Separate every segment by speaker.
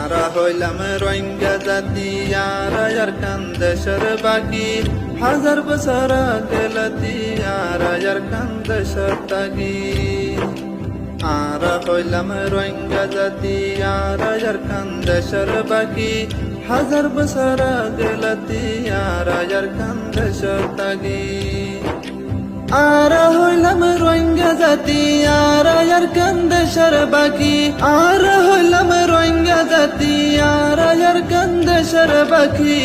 Speaker 1: আরা হইলাম রোহিঙ্গা জাতি আরা দেশের বাকি হাজার বছর গেলতি আরা দেশের তাগি আরা হইলাম রোহিঙ্গা জাতি আরা দেশের বাকি হাজার বছর গেলতি আরা দেশের তাগি আরা হইলাম রোহিঙ্গা জাতি আরা দেশের বাকি আরা হইলাম রোহিঙ্গা জাতি আরা দেশের বাকি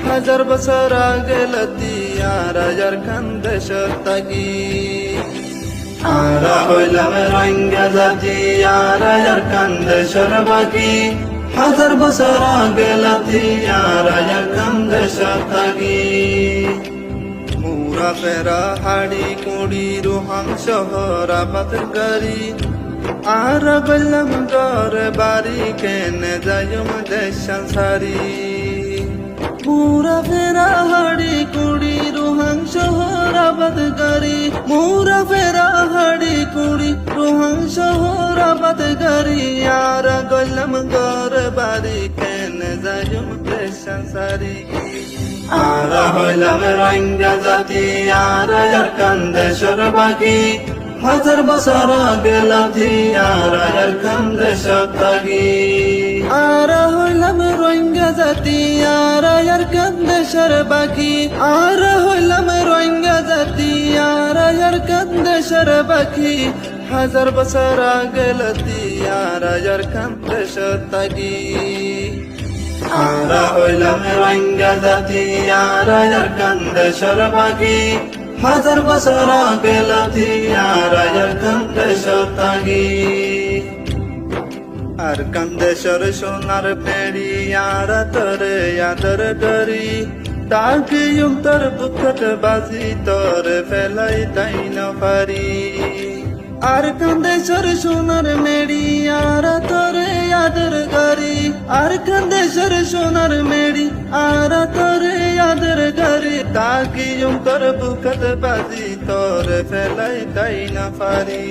Speaker 1: হাজার বছর গেলতি আরা দেশের তাগি আরা হইলাম রোহিঙ্গা জাতি আরা দেশের বাকি হাজার বছর গেলতি আরা দেশের তাগি মুরা ফেরা হাড়ি কুড়ি রুহাং শহর আবাদ গাড়ি আর বললাম ঘর বাড়ি কেনে যাইম দেশান সারি মুরা ফেরা হাড়ি কুড়ি রুহাং শহর আবাদ গাড়ি মুরা ফেরা হাড়ি কুড়ি রুহাং শহর আবাদ গাড়ি আর গলম ঘর বাড়ি কেনে যাইম দেশান সারি আরা হইলাম রোহিঙ্গা জাতি আরা দেশের বাকি হাজার বছর গেলতি আরা দেশের তাগি আরা হইলাম রোহিঙ্গা জাতি আরা দেশের বাকি আরা হইলাম রোহিঙ্গা জাতি আরা দেশের বাকি হাজার বছর গেলতি আরা দেশের তাগি আরা হইলাম রোহিঙ্গা জাতি আরা দেশের বাকি হাজার বছর গেলতি আরা দেশের তাগি আর দেশের সোনার পেড়ি আরা তরে আদর ডরি তাকে তোর বুকট বাজি তোর ফেলাই তাই না পারি আর দেশের সোনার মেড়ি আর তোরে আদর গাড়ি আর দেশের সোনার মেড়ি আর তোরে আদর গাড়ি তাকি তোর বুকত বাজি তোর ফেলাই তাই না পারি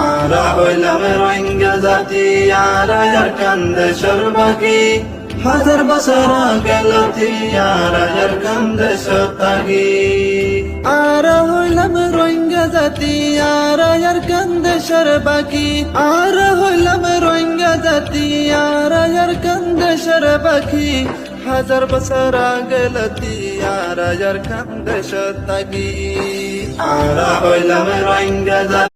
Speaker 1: আরা হইলাম রোহিঙ্গা জাতি আরা দেশের বাকি হাজার বছর গেলতি আরা দেশের তাগি আরা হইলাম রোহিঙ্গা জাতি আরা দেশের বাকি আরা হইলাম রোহিঙ্গা জাতি আরা দেশের বাকি হাজার বছর গেলতি আরা দেশের তাগি আরা হইলাম রোহিঙ্গা জাতি